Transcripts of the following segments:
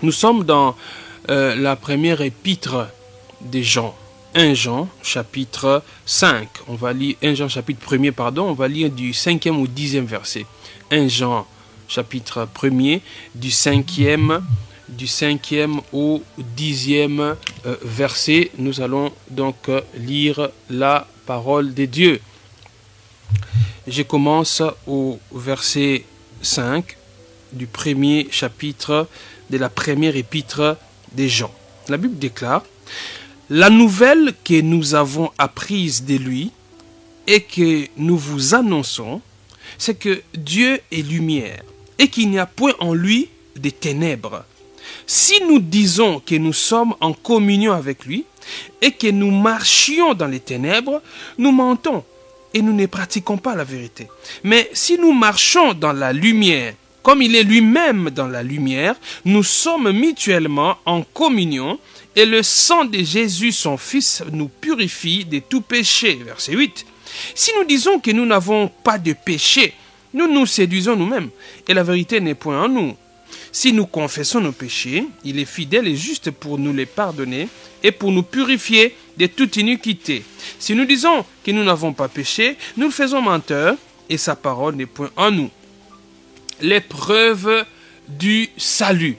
Nous sommes dans la première épître de Jean. 1 Jean chapitre 5. On va lire 1 Jean chapitre 1er, pardon. On va lire du 5e au 10e verset. 1 Jean chapitre 1er du 5e au 10e verset. Nous allons donc lire la parole de Dieu. Je commence au verset 5 du premier chapitre de la première épître de Jean. La Bible déclare: la nouvelle que nous avons apprise de lui et que nous vous annonçons, c'est que Dieu est lumière et qu'il n'y a point en lui de ténèbres. Si nous disons que nous sommes en communion avec lui et que nous marchions dans les ténèbres, nous mentons et nous ne pratiquons pas la vérité. Mais si nous marchons dans la lumière, comme il est lui-même dans la lumière, nous sommes mutuellement en communion et le sang de Jésus, son Fils, nous purifie de tout péché. Verset 8. Si nous disons que nous n'avons pas de péché, nous nous séduisons nous-mêmes et la vérité n'est point en nous. Si nous confessons nos péchés, il est fidèle et juste pour nous les pardonner et pour nous purifier de toute iniquité. Si nous disons que nous n'avons pas péché, nous le faisons menteur et sa parole n'est point en nous. L'épreuve du salut.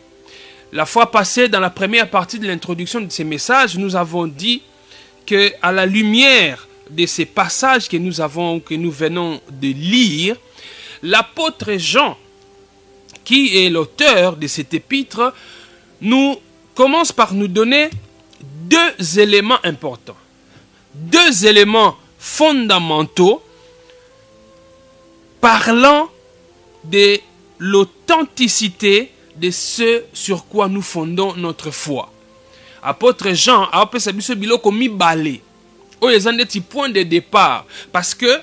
La fois passée, dans la première partie de l'introduction de ces messages, nous avons dit que à la lumière de ces passages que nous venons de lire, l'apôtre Jean, qui est l'auteur de cet épître, nous commence par nous donner deux éléments importants, deux éléments fondamentaux parlant de l'authenticité de ce sur quoi nous fondons notre foi. Apôtre Jean a appelé ça biloko mibale. O ezandeti point de départ parce que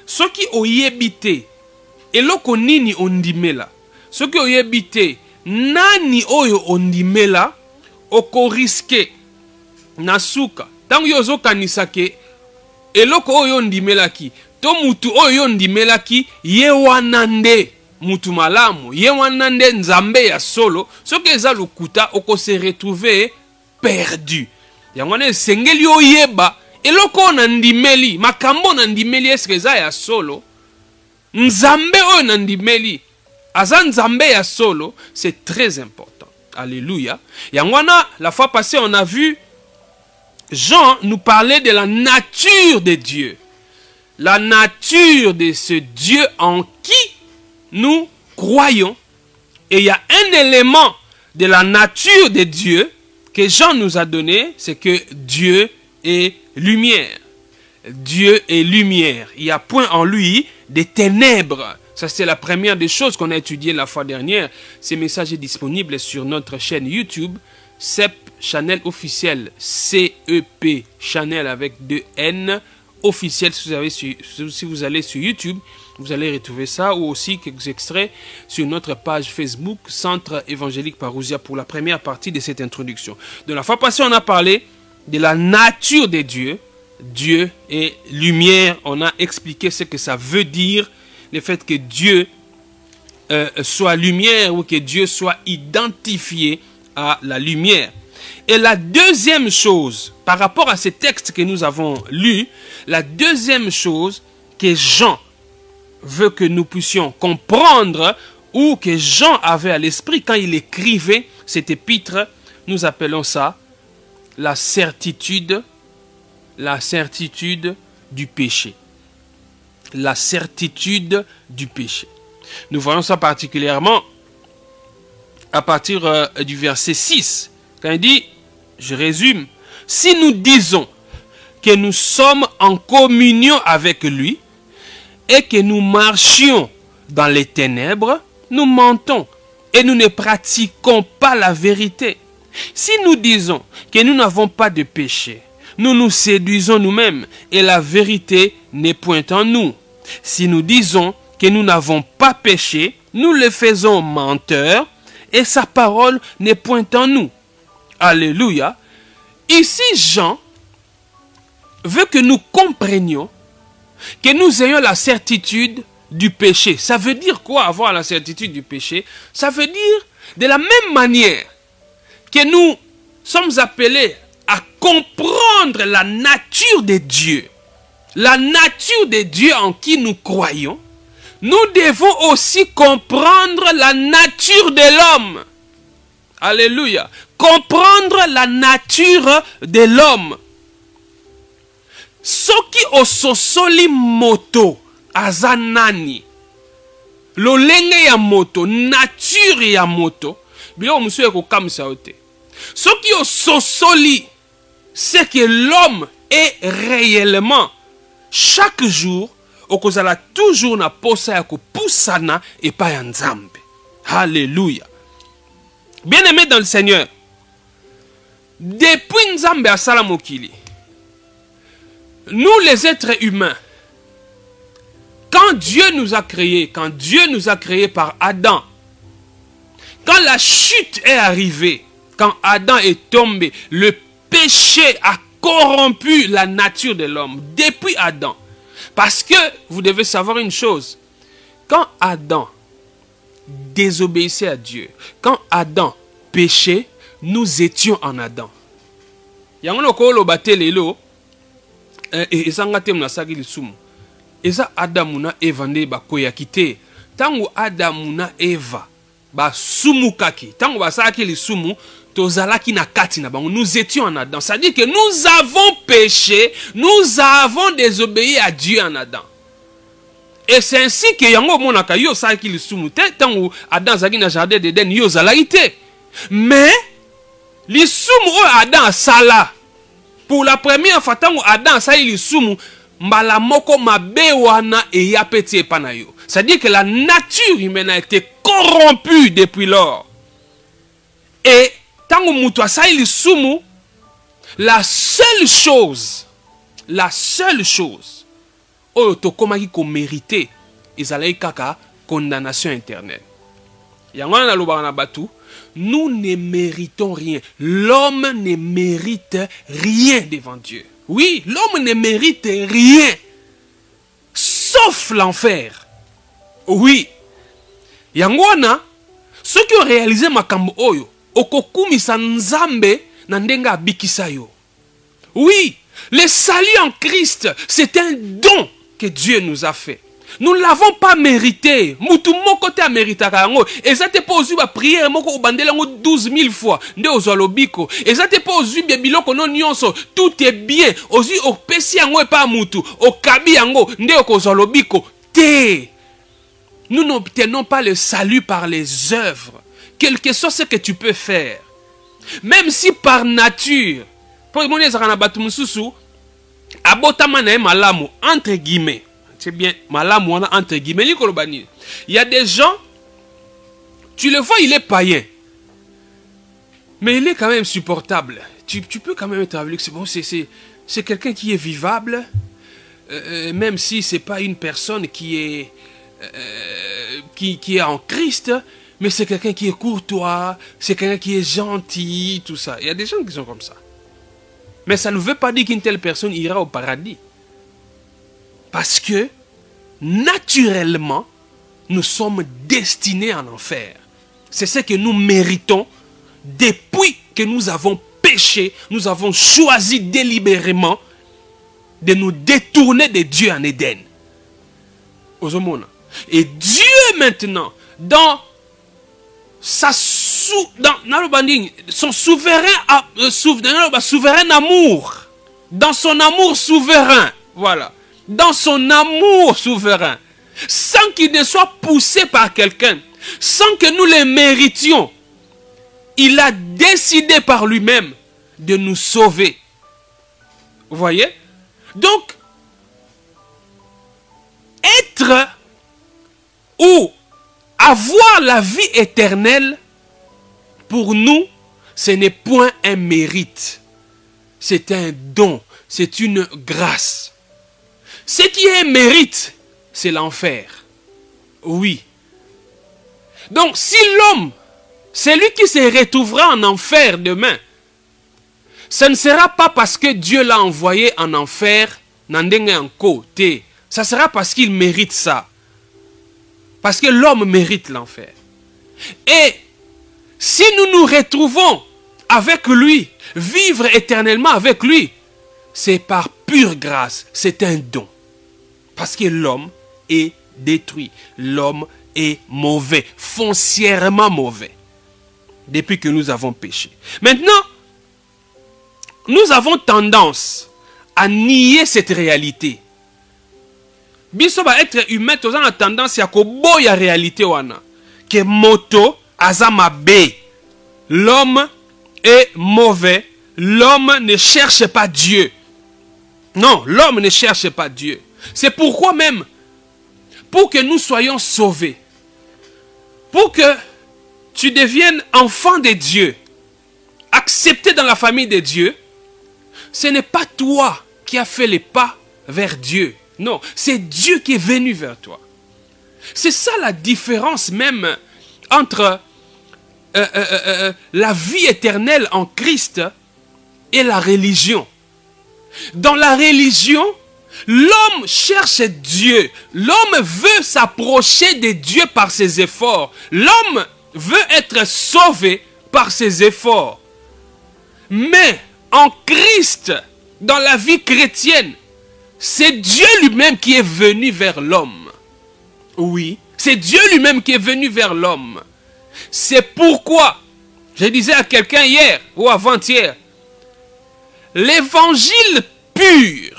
ceux qui oyebite eloko nini ondimela, ceux qui oyebite nani oyo ondimela oko riske nasuka tangu yozo kanisake eloko oyo ondimelaki to mutu oyo ondimelaki ye wanande mutu malamu ye wanande nzambe ya solo soki eza lokuta oko se retrouver perdu yangwane sengeli oyeba eloko nandimeli makambo nandimeli eske eza ya solo nzambe oyo nandimeli aza nzambe ya solo. C'est très important. Alléluia. Yangwana, la fois passée on a vu Jean nous parlait de la nature de Dieu. La nature de ce Dieu en qui nous croyons. Et il y a un élément de la nature de Dieu que Jean nous a donné, c'est que Dieu est lumière. Dieu est lumière. Il n'y a point en lui des ténèbres. Ça, c'est la première des choses qu'on a étudiées la fois dernière. Ce message est disponible sur notre chaîne YouTube, CEP Channel officiel, CEP Channel avec 2 N officiel. Si vous allez sur YouTube, vous allez retrouver ça, ou aussi quelques extraits sur notre page Facebook, Centre Évangélique Parousia, pour la première partie de cette introduction. De la fois passée, on a parlé de la nature de Dieu. Dieu est lumière. On a expliqué ce que ça veut dire, le fait que Dieu soit lumière ou que Dieu soit identifié à la lumière. Et la deuxième chose, par rapport à ces textes que nous avons lus, la deuxième chose que Jean veut que nous puissions comprendre ou que Jean avait à l'esprit quand il écrivait cet épître, nous appelons ça la certitude du péché. La certitude du péché. Nous voyons ça particulièrement à partir du verset 6. Quand il dit, je résume, si nous disons que nous sommes en communion avec lui et que nous marchions dans les ténèbres, nous mentons et nous ne pratiquons pas la vérité. Si nous disons que nous n'avons pas de péché, nous nous séduisons nous-mêmes et la vérité n'est point en nous. Si nous disons que nous n'avons pas péché, nous le faisons menteur et sa parole n'est point en nous. Alléluia. Ici, Jean veut que nous comprenions, que nous ayons la certitude du péché. Ça veut dire quoi avoir la certitude du péché? Ça veut dire de la même manière que nous sommes appelés à comprendre la nature de Dieu, la nature de Dieu en qui nous croyons, nous devons aussi comprendre la nature de l'homme. Alléluia. Comprendre la nature de l'homme. Soki ososoli moto azanani. Lolenge ya moto, nature ya moto. Bilo monsieur ko kamisa ote. Soki ososoli, c'est que l'homme est réellement chaque jour okozala toujours na posa ya kopusana epai ya Nzambe. Alléluia. Bien-aimés dans le Seigneur, depuis Nzambe asala mokili, nous les êtres humains, quand Dieu nous a créés, par Adam, quand la chute est arrivée, quand Adam est tombé, le péché a corrompu la nature de l'homme, depuis Adam. Parce que, vous devez savoir une chose, quand Adam désobéissait à Dieu, quand Adam péchait, nous étions en Adam. Yangono ko lo batelelo ezanga tem na saki lisumu. Eza Adamu na Eva nde bakoya kite. Tango Adamu na Eva ba sumu kaki. Tango ba saki lisumu tozalaki na kati na bango. Nous étions en Adam. Ça dit que nous avons péché, nous avons désobéi à Dieu en Adam. Et c'est ainsi que yango monaka yo saki lisumu te tango Adam zaki na jardin d'Éden yo zalaite. Mais lisumu o Adam sala. Pour la première fois tango Adam sali lisumu mbala moko mabe wana e ya peti epana yo. C'est-à-dire que la nature humaine a été corrompue depuis lors. Et tango mutu asali lisumu, la seule chose oyo tokomaki ko mériter ezalaki kaka condamnation éternelle. Yango na lobaka na batu, nous ne méritons rien. L'homme ne mérite rien devant Dieu. Oui, l'homme ne mérite rien, sauf l'enfer. Oui. Yangwana, ceux qui ont réalisé makambo oyo, okokumisa Nzambe na ndenga abikisa yo. Oui, le salut en Christ, c'est un don que Dieu nous a fait. Nous ne l'avons pas mérité. Mutu moko te mérita kango. Ezate po ozu ba prière moko obandela ngo 12 000 fois. Nde ozalobiko. Ezate po ozu bien biloko non nyonso. Tout est bien. Ozu opesi yango e pa mutu. Okabi yango nde okozalobiko. Te. Nous n'obtenons pas le salut par les œuvres. Quel que soit ce que tu peux faire. Même si par nature. Pour mon ezakana batu mususu abotama na malamu entre guillemets. C'est bien, malam wana entre guillemets. Il y a des gens, tu le vois, il est païen. Mais il est quand même supportable. Tu peux quand même être avec. C'est bon, c'est quelqu'un qui est vivable. Même si ce n'est pas une personne qui est en Christ. Mais c'est quelqu'un qui est courtois. C'est quelqu'un qui est gentil. Tout ça. Il y a des gens qui sont comme ça. Mais ça ne veut pas dire qu'une telle personne ira au paradis. Parce que, naturellement, nous sommes destinés en enfer. C'est ce que nous méritons depuis que nous avons péché, nous avons choisi délibérément de nous détourner de Dieu en Éden. Et Dieu maintenant, dans son souverain amour, dans son amour souverain, voilà. Dans son amour souverain, sans qu'il ne soit poussé par quelqu'un, sans que nous le méritions, il a décidé par lui-même de nous sauver. Vous voyez? Donc, être ou avoir la vie éternelle, pour nous, ce n'est point un mérite. C'est un don, c'est une grâce. Ce qui est un mérite, c'est l'enfer. Oui. Donc, si l'homme, c'est lui qui se retrouvera en enfer demain, ce ne sera pas parce que Dieu l'a envoyé en enfer, ça sera parce qu'il mérite ça. Parce que l'homme mérite l'enfer. Et si nous nous retrouvons avec lui, vivre éternellement avec lui, c'est par pure grâce, c'est un don. Parce que l'homme est détruit, l'homme est mauvais, foncièrement mauvais, depuis que nous avons péché. Maintenant, nous avons tendance à nier cette réalité. Biso ba être humain, tous a tendance à koboya réalité wana. Que moto azama be. L'homme est mauvais. L'homme ne cherche pas Dieu. Non, l'homme ne cherche pas Dieu. C'est pourquoi même, pour que nous soyons sauvés, pour que tu deviennes enfant de Dieu, accepté dans la famille de Dieu, ce n'est pas toi qui as fait les pas vers Dieu. Non, c'est Dieu qui est venu vers toi. C'est ça la différence même entre la vie éternelle en Christ et la religion. Dans la religion, l'homme cherche Dieu. L'homme veut s'approcher de Dieu par ses efforts. L'homme veut être sauvé par ses efforts. Mais en Christ, dans la vie chrétienne, c'est Dieu lui-même qui est venu vers l'homme. Oui, c'est Dieu lui-même qui est venu vers l'homme. C'est pourquoi, je disais à quelqu'un hier ou avant-hier, l'évangile pur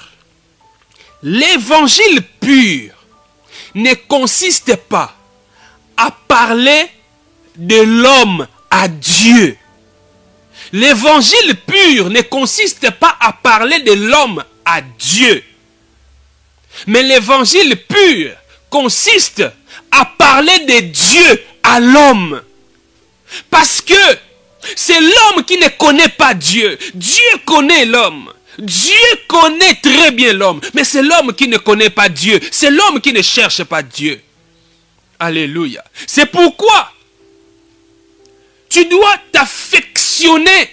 ne consiste pas à parler de l'homme à Dieu. L'évangile pur ne consiste pas à parler de l'homme à Dieu. Mais l'évangile pur consiste à parler de Dieu à l'homme. Parce que c'est l'homme qui ne connaît pas Dieu. Dieu connaît l'homme. Dieu connaît très bien l'homme. Mais c'est l'homme qui ne connaît pas Dieu. C'est l'homme qui ne cherche pas Dieu. Alléluia. C'est pourquoi tu dois t'affectionner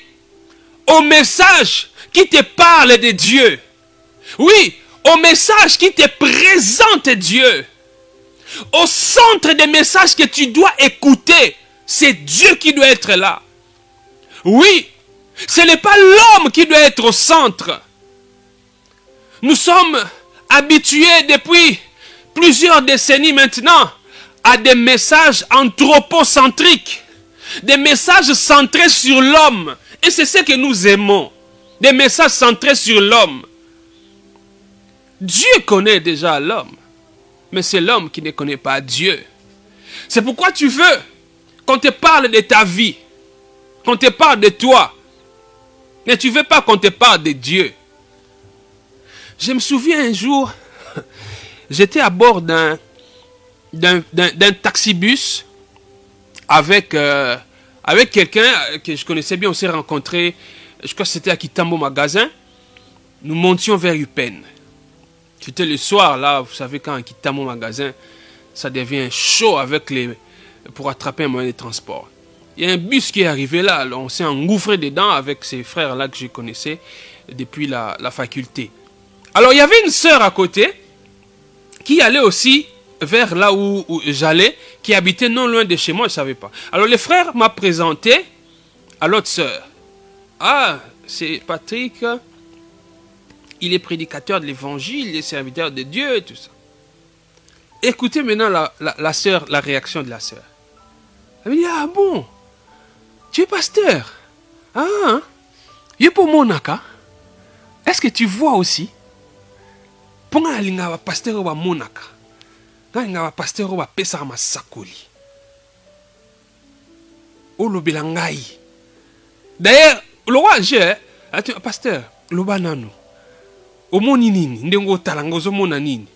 au message qui te parle de Dieu. Oui, au message qui te présente Dieu. Au centre des messages que tu dois écouter, c'est Dieu qui doit être là. Oui, ce n'est pas l'homme qui doit être au centre. Nous sommes habitués depuis plusieurs décennies maintenant à des messages anthropocentriques. Des messages centrés sur l'homme. Et c'est ce que nous aimons. Des messages centrés sur l'homme. Dieu connaît déjà l'homme. Mais c'est l'homme qui ne connaît pas Dieu. C'est pourquoi tu veux qu'on te parle de ta vie. Qu'on te parle de toi. Mais tu ne veux pas qu'on te parle de Dieu. Je me souviens un jour, j'étais à bord d'un taxibus avec quelqu'un que je connaissais bien. On s'est rencontrés, je crois que c'était à Kitambo Magasin. Nous montions vers Upen. C'était le soir, là, vous savez, quand à Kitambo Magasin, ça devient chaud pour attraper un moyen de transport. Il y a un bus qui est arrivé là, alors on s'est engouffré dedans avec ces frères-là que je connaissais depuis la faculté. Alors il y avait une sœur à côté qui allait aussi vers là où j'allais, qui habitait non loin de chez moi, je ne savais pas. Alors le frère m'a présenté à l'autre sœur. Ah, c'est Patrick, il est prédicateur de l'évangile, il est serviteur de Dieu et tout ça. Écoutez maintenant la réaction de la sœur. Elle me dit, ah bon, tu es pasteur? Ah, il est pour Monaka. Est-ce que tu vois aussi? Pour un pasteur ou Monaka. Un pasteur ou pesa masakoli. Ou le belangai. D'ailleurs, le roi, j'ai pasteur, le banano. Au moninini, ndengo talango zo monanini.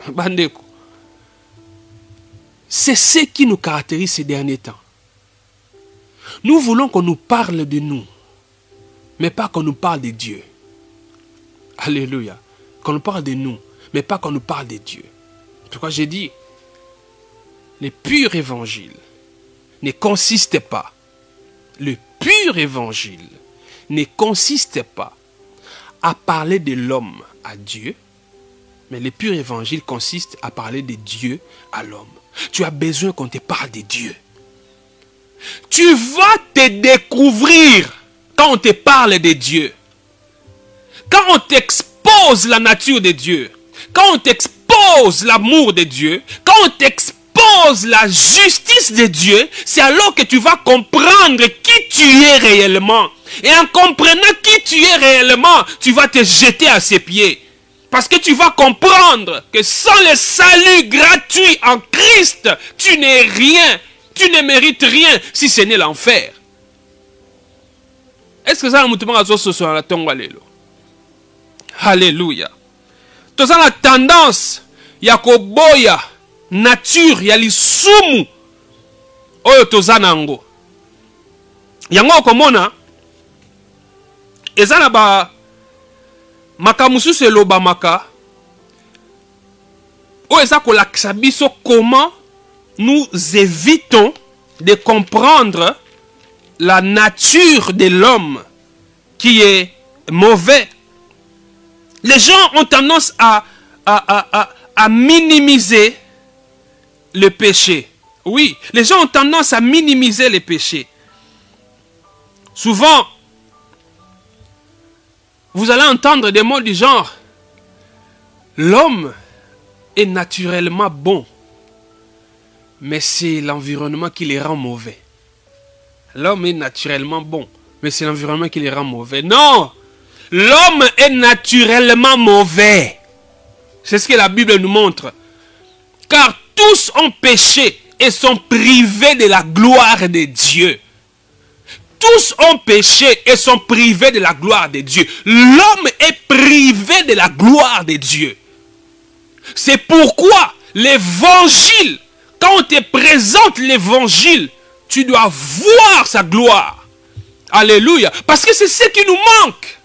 Bandeko. C'est ce qui nous caractérise ces derniers temps. Nous voulons qu'on nous parle de nous, mais pas qu'on nous parle de Dieu. Alléluia. Qu'on nous parle de nous, mais pas qu'on nous parle de Dieu. C'est pourquoi j'ai dit, le pur évangile ne consiste pas, le pur évangile ne consiste pas à parler de l'homme à Dieu, mais le pur évangile consiste à parler de Dieu à l'homme. Tu as besoin qu'on te parle de Dieu. Tu vas te découvrir quand on te parle de Dieu. Quand on t'expose la nature de Dieu. Quand on t'expose l'amour de Dieu. Quand on t'expose la justice de Dieu. C'est alors que tu vas comprendre qui tu es réellement. Et en comprenant qui tu es réellement, tu vas te jeter à ses pieds. Parce que tu vas comprendre que sans le salut gratuit en Christ, tu n'es rien. Tu ne mérites rien si ce n'est l'enfer. Est-ce que ça a la tongue? Alléluia. Tu as la tendance, ya koboya, nature, ya lisumu, oyo tozanango. Yango komona, ezana ba makamusu se loba maka, oyo eza kolakisa biso comment nous évitons de comprendre la nature de l'homme qui est mauvais. Les gens ont tendance à minimiser le péché. Oui, les gens ont tendance à minimiser les péchés. Souvent, vous allez entendre des mots du genre: l'homme est naturellement bon, mais c'est l'environnement qui les rend mauvais. L'homme est naturellement bon, mais c'est l'environnement qui les rend mauvais. Non! L'homme est naturellement mauvais. C'est ce que la Bible nous montre. Car tous ont péché et sont privés de la gloire de Dieu. Tous ont péché et sont privés de la gloire de Dieu. L'homme est privé de la gloire de Dieu. C'est pourquoi l'évangile, quand on te présente l'évangile, tu dois voir sa gloire. Alléluia. Parce que c'est ce qui nous manque.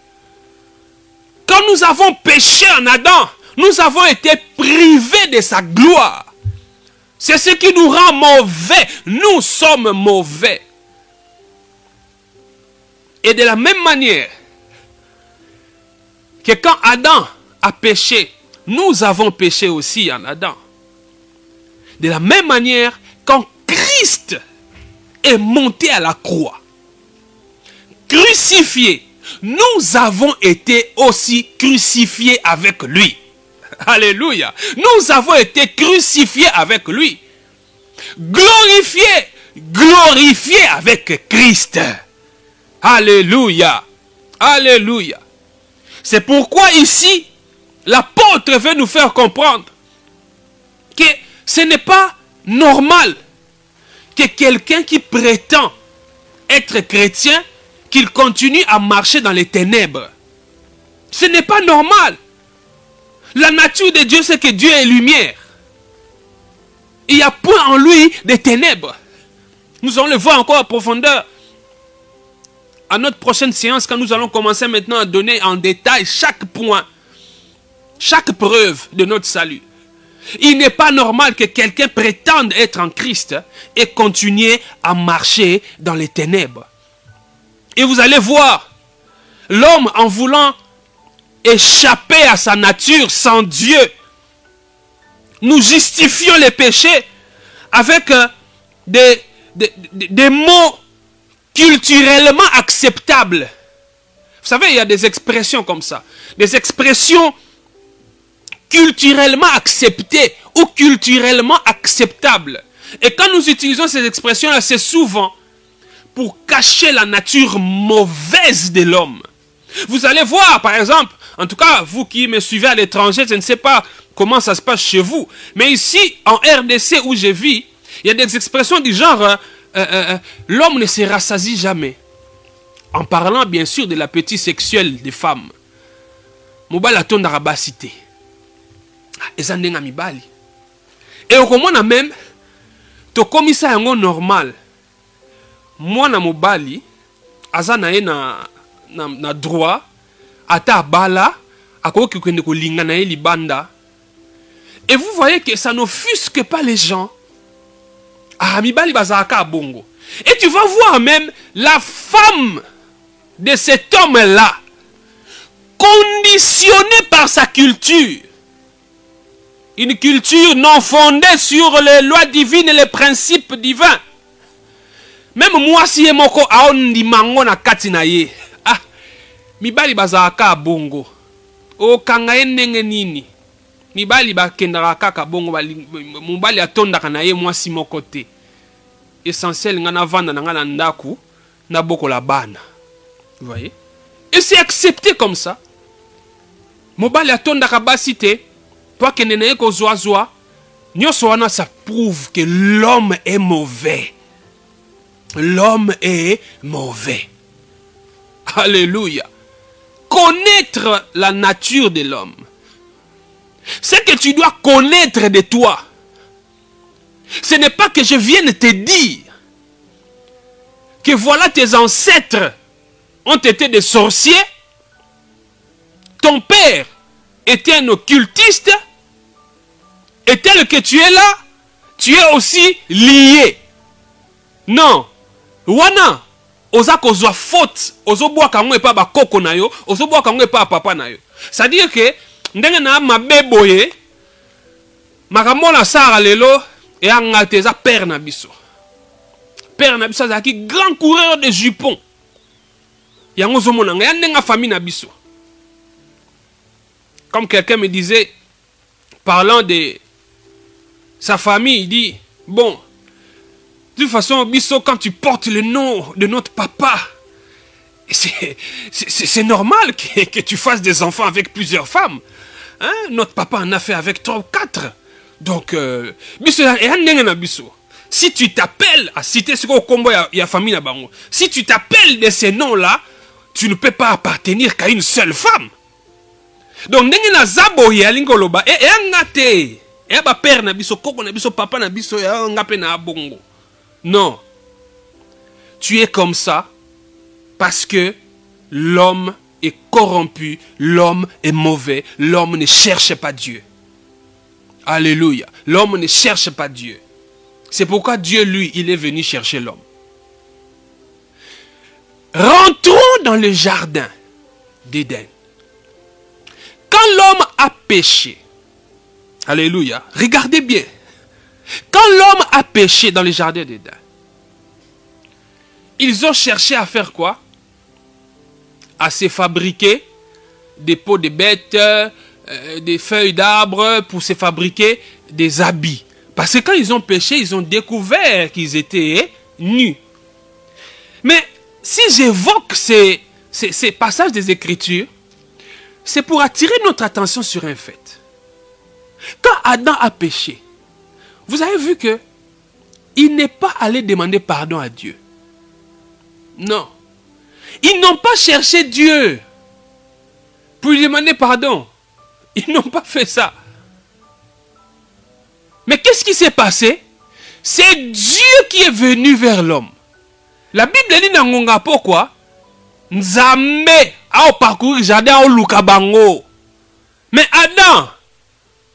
Quand nous avons péché en Adam, nous avons été privés de sa gloire. C'est ce qui nous rend mauvais. Nous sommes mauvais. Et de la même manière que quand Adam a péché, nous avons péché aussi en Adam. De la même manière, quand Christ est monté à la croix, crucifié, nous avons été aussi crucifiés avec lui. Alléluia. Nous avons été crucifiés avec lui. Glorifiés avec Christ. Alléluia. Alléluia. C'est pourquoi ici, l'apôtre veut nous faire comprendre que ce n'est pas normal que quelqu'un qui prétend être chrétien, qu'il continue à marcher dans les ténèbres. Ce n'est pas normal. La nature de Dieu, c'est que Dieu est lumière. Il n'y a point en lui de ténèbres. Nous allons le voir encore en profondeur. À notre prochaine séance, quand nous allons commencer maintenant à donner en détail chaque point, chaque preuve de notre salut. Il n'est pas normal que quelqu'un prétende être en Christ et continuer à marcher dans les ténèbres. Et vous allez voir, l'homme en voulant échapper à sa nature sans Dieu, nous justifions les péchés avec des mots culturellement acceptables. Vous savez, il y a des expressions comme ça. Des expressions culturellement acceptées ou culturellement acceptables. Et quand nous utilisons ces expressions-là, c'est souvent pour cacher la nature mauvaise de l'homme. Vous allez voir, par exemple, en tout cas, vous qui me suivez à l'étranger, je ne sais pas comment ça se passe chez vous, mais ici, en RDC où je vis, il y a des expressions du genre l'homme ne se rassasie jamais. En parlant, bien sûr, de l'appétit sexuel des femmes. Mobala ton d'arabacité. Ezandenga mibali. Et au comment même, to komisa yango normal. Mwana mobali azana ye na droit ata bala akoki kende ko linga na ye libanda. Et vous voyez que ça n'offusque pas les gens. Ah, mibali bazaka bongo. Et tu vas voir même la femme de cet homme-là, conditionnée par sa culture. Une culture non fondée sur les lois divines et les principes divins. Même moi si moko aondimango na kati na ye. Ah, mibali bazaka bongo. O kanga ndenge nini. Mibali bakendaka kaka bongo mobali atondaka na ye moi si moko te. Essentiel nga na vanda na nga na ndaku na boko la bana. Vous voyez? Et c'est accepté comme ça. Mobali atondaka basi te. Toi kende na ye ko zoa. Nyonso wana ça prouve que l'homme est mauvais. L'homme est mauvais. Alléluia. Connaître la nature de l'homme. C'est que tu dois connaître de toi. Ce n'est pas que je vienne te dire que voilà tes ancêtres ont été des sorciers. Ton père était un occultiste. Et tel que tu es là, tu es aussi lié. Non. Wana, oza kozwa faute, ozo boa kango epa ba koko na yo, ozo boa kango epa papa na yo. C'est-à-dire que, ndenge na mabeboye, makamona sara lelo, et angate za père na biso. Père na biso zaki grand coureur de jupons. Yango zo monanga, yandenga famille na biso. Comme quelqu'un me disait, parlant de sa famille, il dit, bon, de toute façon, Bisso, quand tu portes le nom de notre papa, c'est normal que tu fasses des enfants avec plusieurs femmes. Hein? Notre papa en a fait avec 3 ou 4. Donc, Bisso, si tu t'appelles, à citer ce qu'on combat, il y a famille là-bas. Si tu t'appelles de ces noms-là, tu ne peux pas appartenir qu'à une seule femme. Donc, na zabo ya lingoloba e ngate e ba père na biso koko na biso papa na biso ya ngape na bongo. Non. Tu es comme ça parce que l'homme est corrompu, l'homme est mauvais, l'homme ne cherche pas Dieu. Alléluia. L'homme ne cherche pas Dieu. C'est pourquoi Dieu, lui, il est venu chercher l'homme. Rentrons dans le jardin d'Éden. Quand l'homme a péché, alléluia, regardez bien. Quand l'homme a péché dans le jardin d'Éden, ils ont cherché à faire quoi? À se fabriquer des peaux de bêtes, des feuilles d'arbres pour se fabriquer des habits. Parce que quand ils ont péché, ils ont découvert qu'ils étaient nus. Mais si j'évoque ces passages des Écritures, c'est pour attirer notre attention sur un fait. Quand Adam a péché, vous avez vu que il n'est pas allé demander pardon à Dieu. Non. Ils n'ont pas cherché Dieu pour lui demander pardon. Ils n'ont pas fait ça. Mais qu'est-ce qui s'est passé? C'est Dieu qui est venu vers l'homme. La Bible dit dans Ngonga pourquoi? Nzambe a parcouru le jardin au Lukabango. Mais Adam,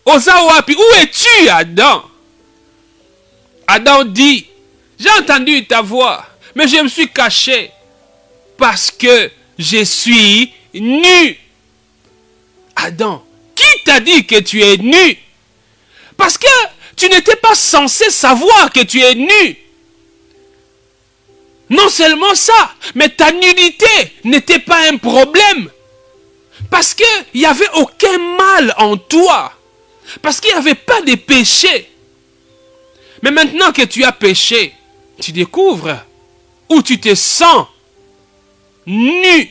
Osawapi, où es-tu, Adam? Adam dit, j'ai entendu ta voix, mais je me suis caché parce que je suis nu. Adam, qui t'a dit que tu es nu? Parce que tu n'étais pas censé savoir que tu es nu. Non seulement ça, mais ta nudité n'était pas un problème. Parce qu'il n'y avait aucun mal en toi. Parce qu'il n'y avait pas de péché. Mais maintenant que tu as péché, tu découvres où tu te sens nu.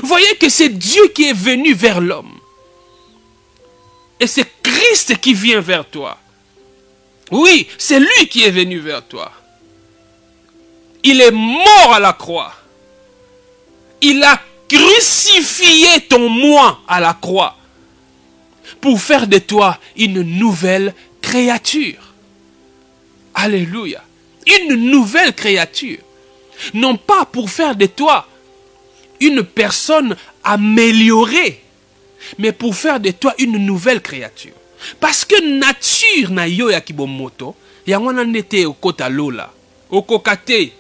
Voyez que c'est Dieu qui est venu vers l'homme. Et c'est Christ qui vient vers toi. Oui, c'est lui qui est venu vers toi. Il est mort à la croix. Il a crucifié ton moi à la croix pour faire de toi une nouvelle créature. Alléluia. Une nouvelle créature. Non pas pour faire de toi une personne améliorée, mais pour faire de toi une nouvelle créature. Parce que nature na yo ya kibomoto, ya wana nete okota lola, okokate.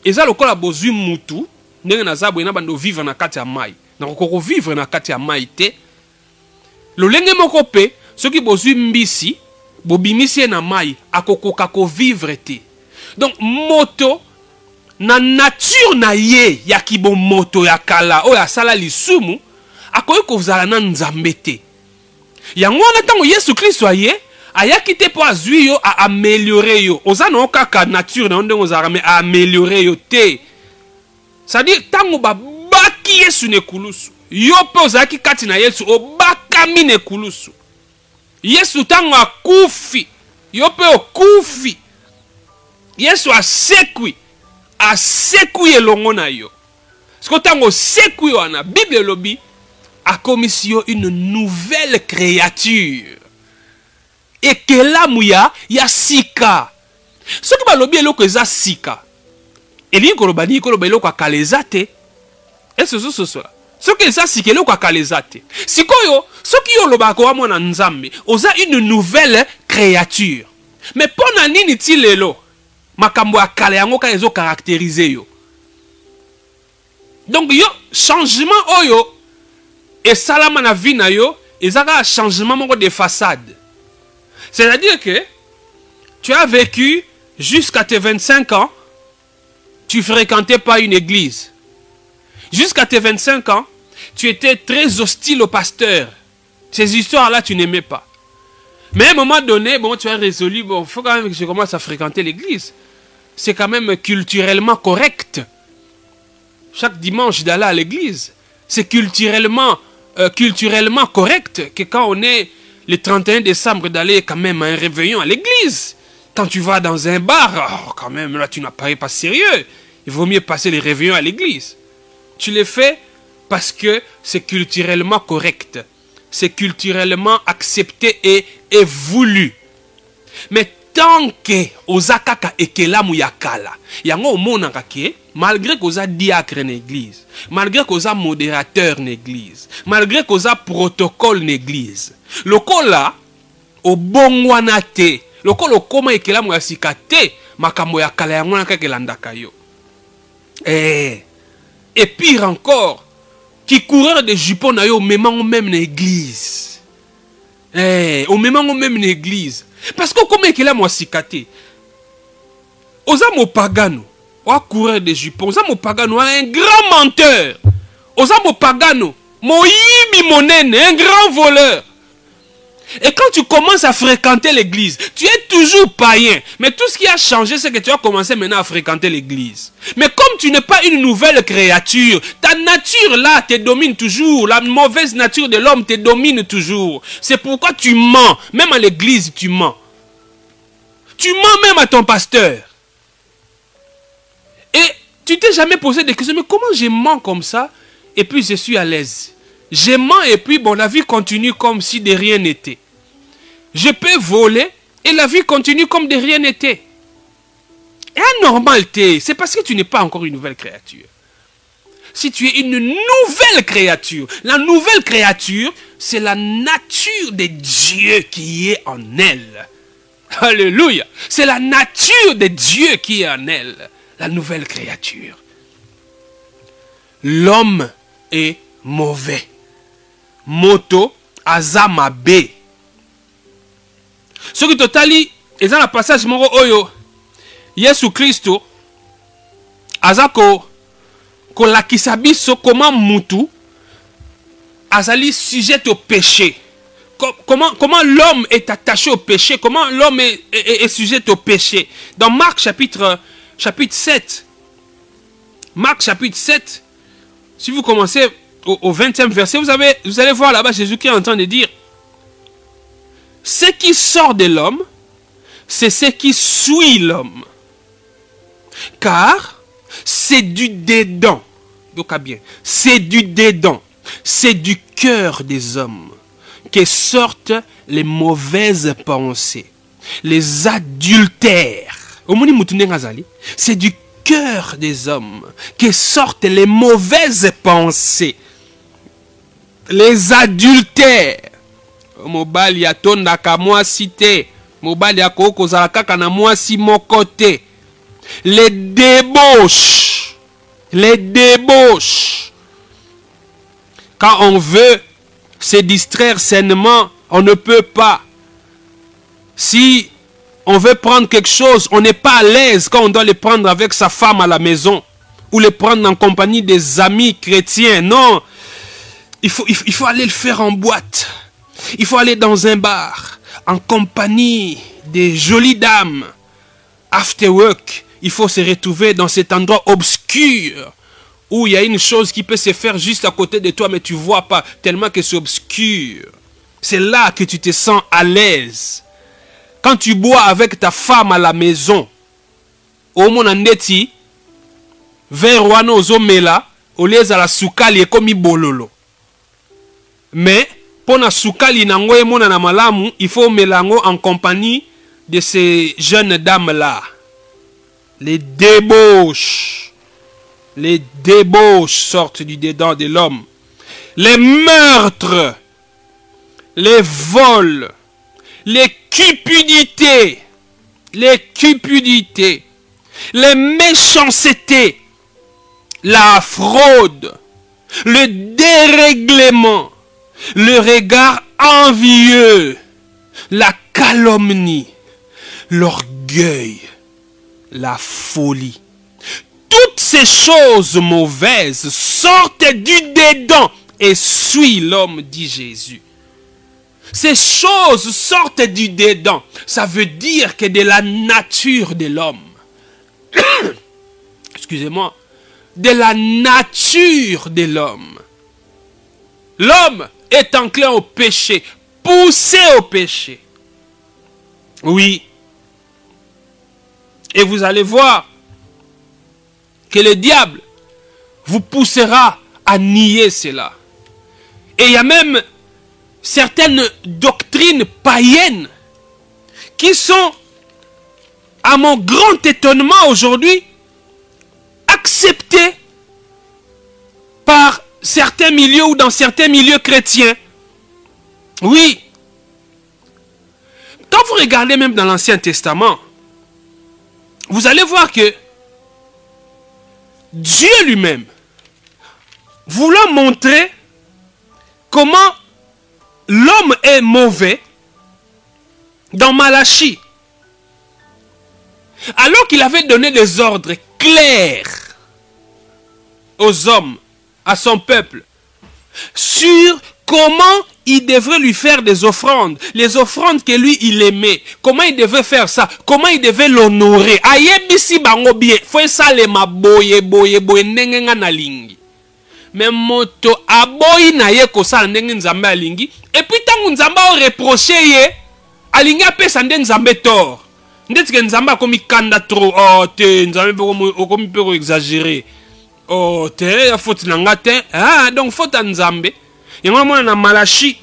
Eza lokola bozui mutu, ndenge na zabo ina bando vivre na kati ya mai. Na kokoko vivre na kati ya mai te. Lolenge moko pe, soki bozui mbisi, bobimisi na mai, akokoka ko vivre te. Donc moto na nature na ye ya kibo moto ya kala o ya sala lisumu akoyi kozala na nzambe te. Yango wana ntango Yesu Kristo aye ayaki te po azwi yo a améliorer yo. Oza na okaka nature na ndenge ozala mais a améliorer yo te. C'est-à-dire ntango babaki Yesu ne kulusu yo pe ozalaki kati na Yesu obakami ne kulusu. Yesu ntango akufi yo pe okufi. Yesu asekwi elongo na yo. Siko tango sekwi wana Bible lobi akomisi yo une nouvelle créature. Ekelamu ya sika. Soki balobi eloko eza sika. Eli kolobani koloba eloko akaleza te. Eso. Soki eza sika eloko akaleza te. Sikoyo soki yo loba ko mwana nzambe oza une nouvelle créature. Mais pona nini ti lelo makambo akale yango ka ezo caractériser yo. Donc yo changement oyo et salama na vie na yo ezaka changement moko de façade. C'est-à-dire que tu as vécu jusqu'à tes 25 ans, tu fréquentais pas une église. Jusqu'à tes 25 ans, tu étais très hostile au pasteur. Ces histoires-là, tu n'aimais pas. Mais à un moment donné, bon, tu as résolu, bon, il faut quand même que je commence à fréquenter l'église. C'est quand même culturellement correct. Chaque dimanche d'aller à l'église, c'est culturellement correct que quand on est le 31 décembre d'aller quand même à un réveillon à l'église. Quand tu vas dans un bar, oh, quand même, là, tu n'apparais pas sérieux. Il vaut mieux passer les réveillons à l'église. Tu le fais parce que c'est culturellement correct. C'est culturellement accepté et voulu. Mais tant que ozakaka ekelamu yakala, yango omonaka ke malgré koza diacre l'église, malgré koza modérateur l'église, malgré koza protocole l'église, lokola obongwana te, lokola okoma ekelamu ya sika te, makambo yakala yango naka kelandaka yo. Et pire encore, qui coureur de jupons na yo au même l'église. Au même l'église. Parce que comme il a moi cicaté. Oza mo pagano, wa coureur de jupons, oza mo pagano, un grand menteur. Oza mo pagano, mo yibi monene, un grand voleur. Et quand tu commences à fréquenter l'église, tu es toujours païen. Mais tout ce qui a changé, c'est que tu as commencé maintenant à fréquenter l'église. Mais comme tu n'es pas une nouvelle créature, ta nature là te domine toujours. La mauvaise nature de l'homme te domine toujours. C'est pourquoi tu mens. Même à l'église, tu mens. Tu mens même à ton pasteur. Et tu t'es jamais posé des questions. Mais comment je mens comme ça et puis je suis à l'aise? Je mens et puis bon, la vie continue comme si de rien n'était. Je peux voler et la vie continue comme de rien n'était. Et anormalité, c'est parce que tu n'es pas encore une nouvelle créature. Si tu es une nouvelle créature, la nouvelle créature, c'est la nature de Dieu qui est en elle. Alléluia. C'est la nature de Dieu qui est en elle. La nouvelle créature. L'homme est mauvais. Moto azama B. Ce qui totali, et dans le passage moro oyo, Yesu Christo, azako, ko lakisa biso comment mutu, azali sujet au péché. Comment l'homme est attaché au péché, comment l'homme est sujet au péché. Dans Marc chapitre 7, Marc chapitre 7, si vous commencez au 20e verset, vous allez voir là-bas Jésus qui est en train de dire: ce qui sort de l'homme, c'est ce qui suit l'homme. Car c'est du dedans. Donc bien, c'est du dedans. C'est du cœur des hommes que sortent les mauvaises pensées, les adultères. C'est du cœur des hommes que sortent les mauvaises pensées, les adultères. Mobali ya tondaka mwasi te, mobali ya kokozala kaka na mwasi moko te. Les débauches, quand on veut se distraire sainement, on ne peut pas. Si on veut prendre quelque chose, on n'est pas à l'aise quand on doit le prendre avec sa femme à la maison. Ou le prendre en compagnie des amis chrétiens. Non, il faut aller le faire en boîte. Il faut aller dans un bar, en compagnie des jolies dames. After work, il faut se retrouver dans cet endroit obscur où il y a une chose qui peut se faire juste à côté de toi, mais tu ne vois pas, tellement que c'est obscur. C'est là que tu te sens à l'aise. Quand tu bois avec ta femme à la maison, au monandeti, vers wana ozomela, au lieu à la soukali ekomi bololo. Mais, pour la soukali nango emona na malamu, il faut melango en compagnie de ces jeunes dames-là. Les débauches sortent du dedans de l'homme. Les meurtres, les vols, les cupidités, les méchancetés, la fraude, le dérèglement, le regard envieux, la calomnie, l'orgueil, la folie. Toutes ces choses mauvaises sortent du dedans et suivent l'homme, dit Jésus. Ces choses sortent du dedans. Ça veut dire que de la nature de l'homme, excusez-moi, de la nature de l'homme. L'homme est enclin au péché, poussé au péché. Oui. Et vous allez voir que le diable vous poussera à nier cela. Et il y a même certaines doctrines païennes qui sont, à mon grand étonnement aujourd'hui, acceptées par certains milieux ou dans certains milieux chrétiens. Oui. Quand vous regardez même dans l'Ancien Testament, vous allez voir que Dieu lui-même, voulant montrer comment l'homme est mauvais, dans Malachie, alors qu'il avait donné des ordres clairs aux hommes, à son peuple, sur comment il devrait lui faire des offrandes, les offrandes que lui il aimait, comment il devait faire ça, comment il devait l'honorer. Ayebisi bango bien, faut ça le maboye boye nengenga na lingi. Mais moto aboyi na ye ko sa ndenge nzambe alingi, et puis tangu nzambe o reprocher ye, alingi apesa ndenge nzambe tort. Ndeti ke nzambe akomi kanda trop, oh te nzambe okomi peu exagéré. Oh te ya faute nanga te, ah donc faute à nzambe. Et moi, dans Malachie,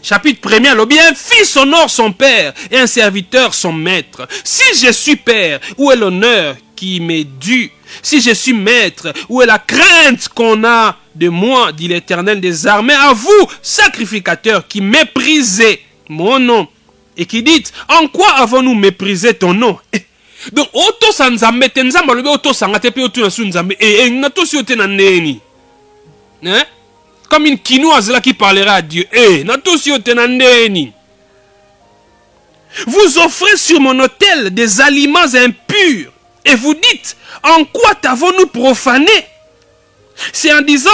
chapitre 1er, le bien fils honore son père et un serviteur son maître. Si je suis père, où est l'honneur qui m'est dû? Si je suis maître, où est la crainte qu'on a de moi, dit l'Éternel des armées? À vous, sacrificateurs, qui méprisez mon nom et qui dites, en quoi avons-nous méprisé ton nom? Donc, auto sanzambe, tenzamba lobe auto sangate pe auto nasu nzambe, et nato si ote na neni. Hein? Comme une quinoise là qui parlera à Dieu. Vous offrez sur mon autel des aliments impurs. Et vous dites, en quoi t'avons-nous profané? C'est en disant,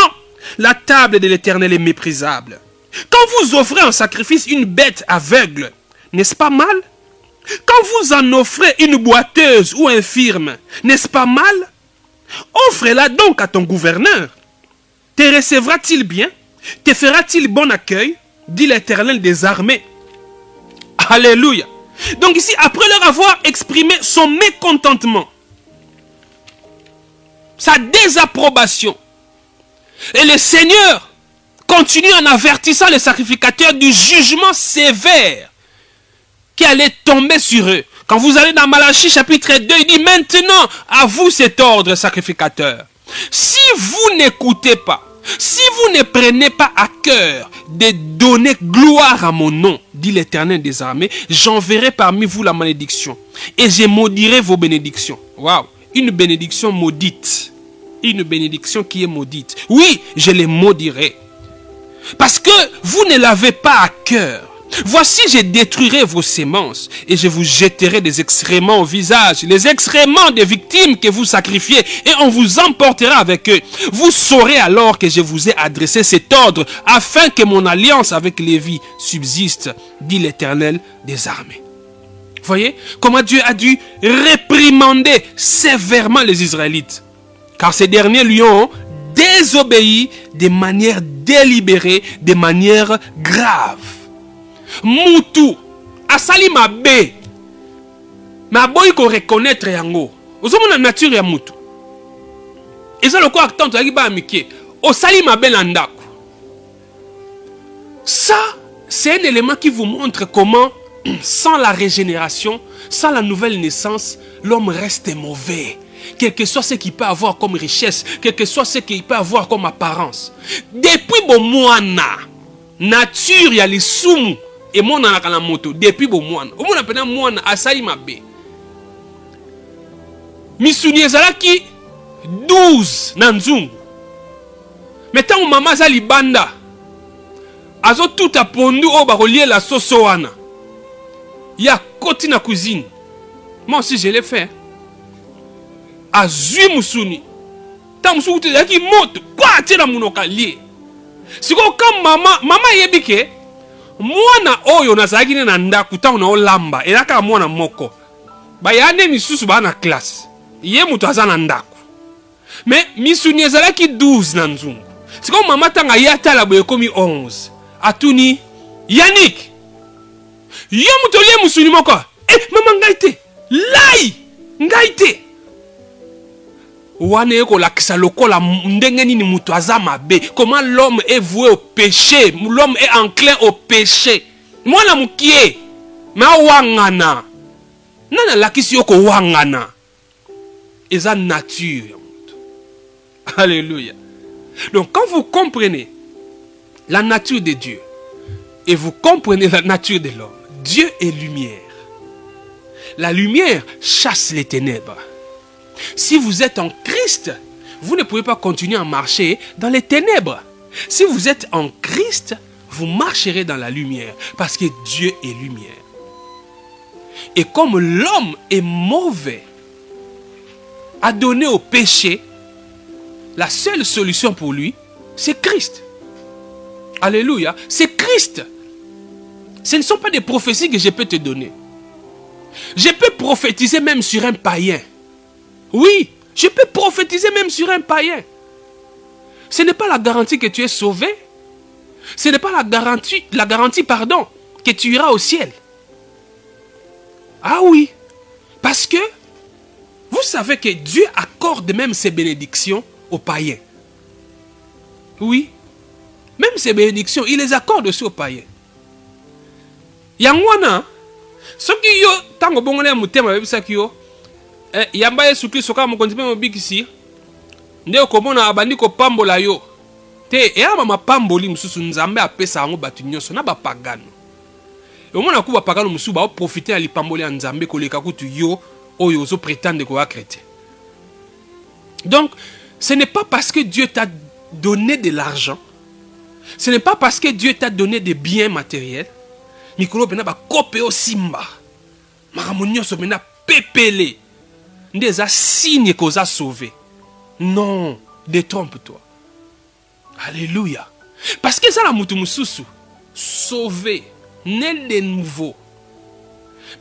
la table de l'Éternel est méprisable. Quand vous offrez en sacrifice une bête aveugle, n'est-ce pas mal? Quand vous en offrez une boiteuse ou infirme, n'est-ce pas mal? Offre-la donc à ton gouverneur. Te recevra-t-il bien? Te fera-t-il bon accueil? Dit l'Éternel des armées. Alléluia. Donc ici, après leur avoir exprimé son mécontentement, sa désapprobation, et le Seigneur continue en avertissant les sacrificateurs du jugement sévère qui allait tomber sur eux. Quand vous allez dans Malachie chapitre 2, il dit, maintenant, à vous cet ordre, sacrificateur. Si vous n'écoutez pas, si vous ne prenez pas à cœur de donner gloire à mon nom, dit l'Éternel des armées, j'enverrai parmi vous la malédiction et je maudirai vos bénédictions. Waouh, une bénédiction maudite. Une bénédiction qui est maudite. Oui, je les maudirai. Parce que vous ne l'avez pas à cœur. Voici, je détruirai vos semences et je vous jetterai des excréments au visage, les excréments des victimes que vous sacrifiez, et on vous emportera avec eux. Vous saurez alors que je vous ai adressé cet ordre afin que mon alliance avec Lévi subsiste, dit l'Éternel des armées. Voyez comment Dieu a dû réprimander sévèrement les Israélites, car ces derniers lui ont désobéi de manière délibérée, de manière grave. Moutou, asali mabe, ma boy ko reconnaître yango. Ozomo na nature ya moutou. Eza loko actant to ba mike, osali mabe na ndako. Ça, c'est un élément qui vous montre comment, sans la régénération, sans la nouvelle naissance, l'homme reste mauvais. Quel que soit ce qu'il peut avoir comme richesse, quel que soit ce qu'il peut avoir comme apparence. Depuis bon moana, nature ya lisumu, et mon na la moto depuis bon moana. Au moins appena moana asali mabe. Misuni ezalaki 12 na nzungu. Mais tant maman azali banda, azo tout a pondu o ba relier la soso wana. Ya koti na cuisine. Moi aussi je l'ai fait. Azui musuni. Tant musu te yaki moto, kwa tena munoka lié. Siko comme maman yebike mwana oyo nazalaki na ndako ntango na olamba elaka mwana moko bayane misusu ba na classe ye mutu aza na ndako mais misuni ezalaki 12 na nzungu siko mama tanga ye atala boye komi 11 atuni Yannick ye mutu olie musuni moko mama ngai te lai ngai te wane eko lakisa lokola ndenge nini mutu aza mabe. Comment l'homme est voué au péché, l'homme est enclin au péché. Mwana mukie ma wangana nana lakisi yoko wangana eza nature. Alléluia. Donc quand vous comprenez la nature de Dieu et vous comprenez la nature de l'homme, Dieu est lumière. La lumière chasse les ténèbres. Si vous êtes en Christ, vous ne pouvez pas continuer à marcher dans les ténèbres. Si vous êtes en Christ, vous marcherez dans la lumière, parce que Dieu est lumière. Et comme l'homme est mauvais, a donné au péché, la seule solution pour lui, c'est Christ. Alléluia, c'est Christ. Ce ne sont pas des prophéties que je peux te donner. Je peux prophétiser même sur un païen. Oui, je peux prophétiser même sur un païen. Ce n'est pas la garantie que tu es sauvé. Ce n'est pas la garantie, que tu iras au ciel. Ah oui, parce que vous savez que Dieu accorde même ses bénédictions aux païens. Oui, même ces bénédictions, il les accorde aussi aux païens. Yangwana, ce qui yo tango bongone mutema bebisaki yo. Yamba Yesu Kristo kama mokonzi mo bikisi nde komona abandi ko pambola yo te eyama mapamboli mususu nzambe apesa yango batu nyonso na bapagano omona ku bapagano mususu ba profiter ya lipamboli ya nzambe koleka kutu yo oyo ozo prétendre ko chrétien. Donc ce n'est pas parce que Dieu t'a donné de l'argent, ce n'est pas parce que Dieu t'a donné des biens matériels mikolo bena ba kopé au simba maramonyo so mena pepele des signes qu'on a sauvé. Non, détrompe-toi. Alléluia. Parce que ça la mutumususu, sauvé, né de nouveau.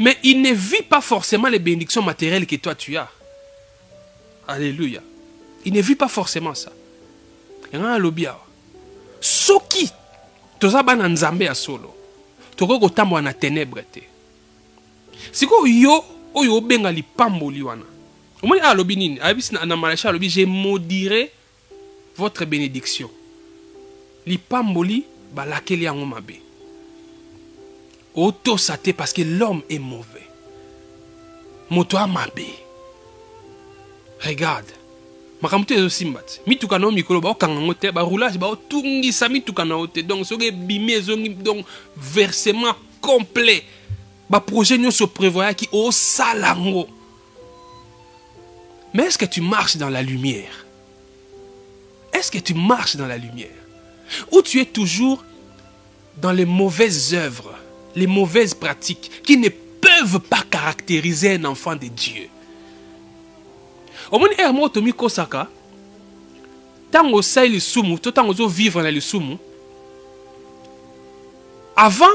Mais il ne vit pas forcément les bénédictions matérielles que toi tu as. Alléluia. Il ne vit pas forcément ça. Il y a un lobby. Soki, toza bana nzambe ya solo. Toko kotambo na ténèbres te. Siko yo oyo benga li pamboli wana. Je maudirai votre bénédiction. Li pamboli balakeli yango mabe. Auto sate parce que l'homme est mauvais. Moto mabe. Regarde. Makamute ezo simbat. Mituka no mikolo ba okangango te ba roulage ba otungisa mituka na ote. Donc soge bimé zongi donc versement complet. Ba projet nyonso prévoya ki o salango. Mais est-ce que tu marches dans la lumière? Est-ce que tu marches dans la lumière? Ou tu es toujours dans les mauvaises œuvres les mauvaises pratiques qui ne peuvent pas caractériser un enfant de Dieu. Au moins, Tomi Kosaka, tant que ça le sumu, tant que vivre dans le sumu, avant,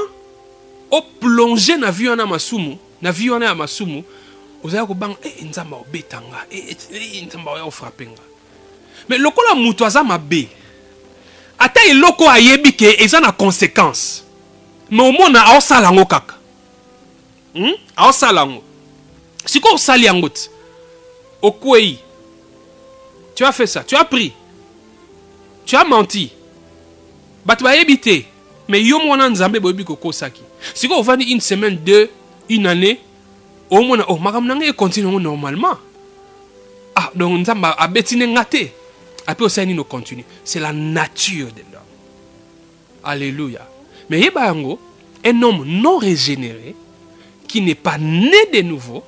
au plonger dans la vie en masumu, na vie en masumu, vous avez dit, nzamba obetanga, nzamba ofrappenga. Mais le kola mutoaza mabe, ata eloko ayebi ke eza na conséquence. Mais au moins na aosalango kaka. Aosalango. Siko osali yango ti. Okwei. Tu as fait ça, tu as pris. Tu as menti. Bat ba yebite. Mais yo mwana nzambe boyebi koko saki. Siko ovani une semaine, 2, une année, au moins oh magam nanga continue normalement. Ah donc nzamba abetine ngate. Après aussi nous continue. C'est la nature de l'homme. Alléluia. Mais yebango, un homme non régénéré qui n'est pas né de nouveau,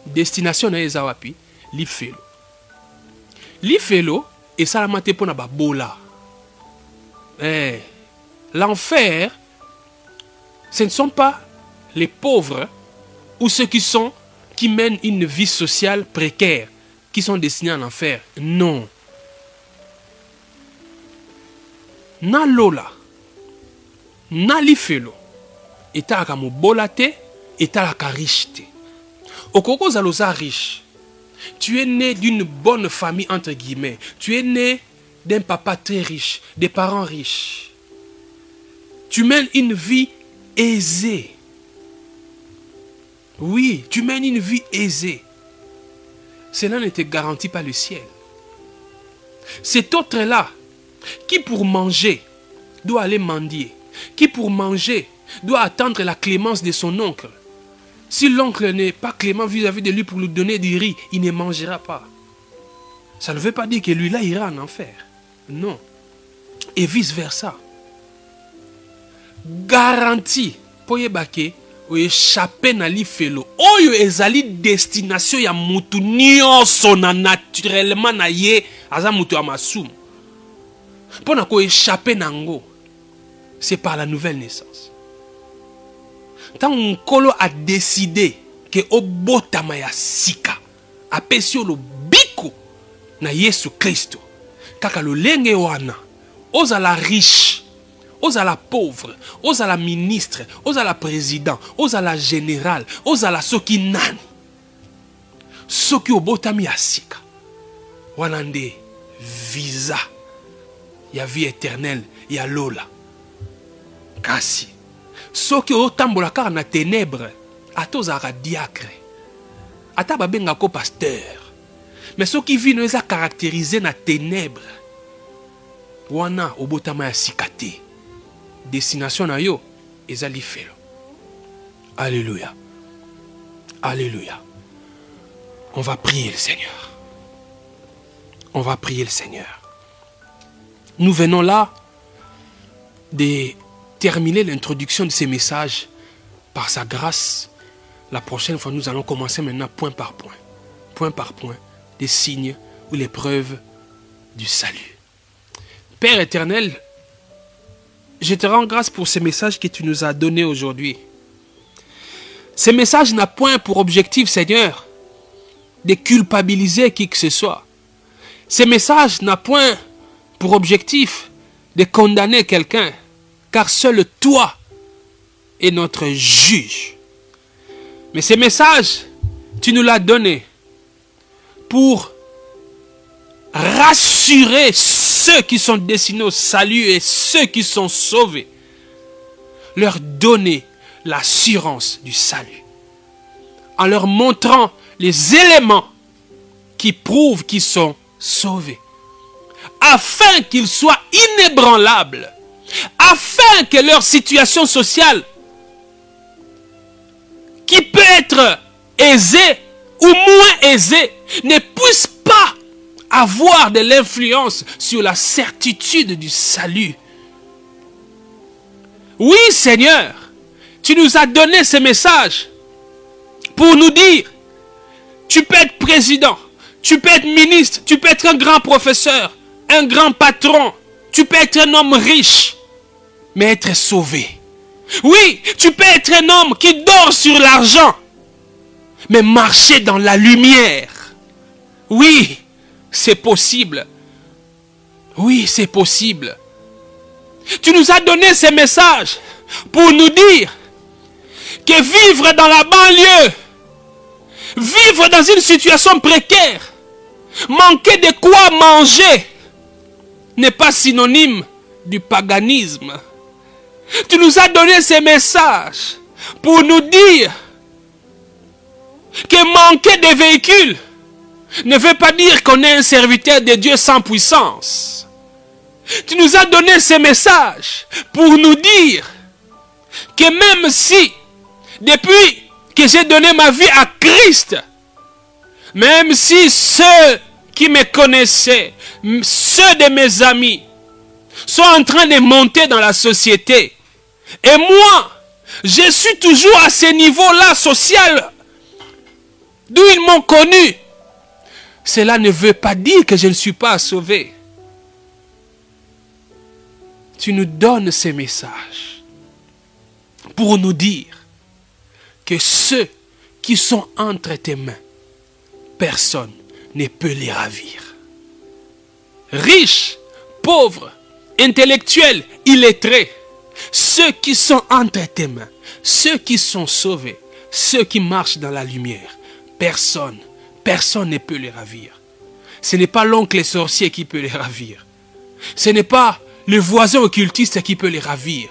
destination na ezawapi, l'ifelo. L'ifelo et ça la mate pour na babola. L'enfer, ce ne sont pas les pauvres ou ceux qui mènent une vie sociale précaire qui sont destinés à l'enfer. Non. Na lola, na l'ifelo, etalaka mobola te, etalaka riche te. Okoko zaloza riche. Tu es né d'une bonne famille, entre guillemets. Tu es né d'un papa très riche, des parents riches. Tu mènes une vie aisée. Oui, tu mènes une vie aisée. Cela ne te garantit pas le ciel. Cet autre-là, qui pour manger doit aller mendier, qui pour manger doit attendre la clémence de son oncle. Si l'oncle n'est pas clément vis-à-vis de lui pour lui donner du riz, il ne mangera pas. Ça ne veut pas dire que lui-là ira en enfer. Non. Et vice-versa. Garantie pour yebake ou échapper na l'ifelo. Oyo ezali destination ya mutu nyonso na naturellement na ye aza mutu amasumu. Pour na ko échapper nango, c'est par la nouvelle naissance. Tant nkolo a décidé que obotama ya sika apesi lo biko na Yesu Kristo kaka lo lenge wana ozala riche, ozala pauvre, ozala ministre, ozala président, ozala général, ozala soki nani, soki obotami ya sika wana nde visa ya vie éternelle ya lola. Kasi soki otambola kaka na ténèbres, atozaka diacre, ata babenga ko pasteur, mais soki vino eza caractérisé na ténèbres, wana obotama ya sikate, destination na yo eza lifelo. Alléluia. Alléluia. On va prier le Seigneur. On va prier le Seigneur. Nous venons là de terminer l'introduction de ces messages par sa grâce. La prochaine fois, nous allons commencer maintenant point par point, des signes ou les preuves du salut. Père éternel, je te rends grâce pour ces messages que tu nous as donnés aujourd'hui. Ces messages n'ont point pour objectif, Seigneur, de culpabiliser qui que ce soit. Ces messages n'ont point pour objectif de condamner quelqu'un, car seul toi est notre juge. Mais ces messages, tu nous l'as donné pour rassurer ceux qui sont destinés au salut et ceux qui sont sauvés. Leur donner l'assurance du salut. En leur montrant les éléments qui prouvent qu'ils sont sauvés. Afin qu'ils soient inébranlables. Afin que leur situation sociale, qui peut être aisée ou moins aisée, ne puisse pas avoir de l'influence sur la certitude du salut. Oui, Seigneur, tu nous as donné ce message pour nous dire, tu peux être président, tu peux être ministre, tu peux être un grand professeur, un grand patron, tu peux être un homme riche, mais être sauvé. Oui, tu peux être un homme qui dort sur l'argent, mais marcher dans la lumière. Oui, c'est possible. Oui, c'est possible. Tu nous as donné ces messages pour nous dire que vivre dans la banlieue, vivre dans une situation précaire, manquer de quoi manger, n'est pas synonyme du paganisme. Tu nous as donné ces messages pour nous dire que manquer de véhicules ne veut pas dire qu'on est un serviteur de Dieu sans puissance. Tu nous as donné ces messages pour nous dire que même si, depuis que j'ai donné ma vie à Christ, même si ceux qui me connaissaient, ceux de mes amis, sont en train de monter dans la société, et moi, je suis toujours à ce niveau-là social d'où ils m'ont connu, cela ne veut pas dire que je ne suis pas sauvé. Tu nous donnes ces messages pour nous dire que ceux qui sont entre tes mains, personne ne peut les ravir. Riches, pauvres, intellectuels, illettrés, ceux qui sont entre tes mains, ceux qui sont sauvés, ceux qui marchent dans la lumière, personne ne peut les ravir. Ce n'est pas l'oncle sorcier qui peut les ravir. Ce n'est pas le voisin occultiste qui peut les ravir.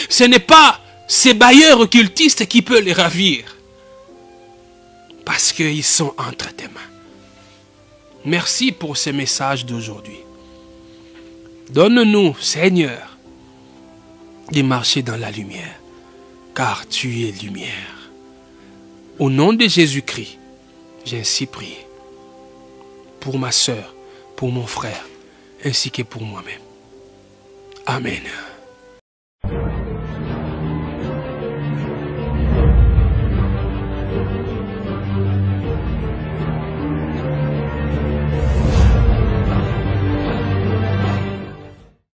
Ce n'est pas ces bailleurs occultistes qui peuvent les ravir. Parce qu'ils sont entre tes mains. Merci pour ce message d'aujourd'hui. Donne-nous, Seigneur, de marcher dans la lumière, car tu es lumière. Au nom de Jésus-Christ, j'ai ainsi prié. Pour ma sœur, pour mon frère, ainsi que pour moi-même. Amen.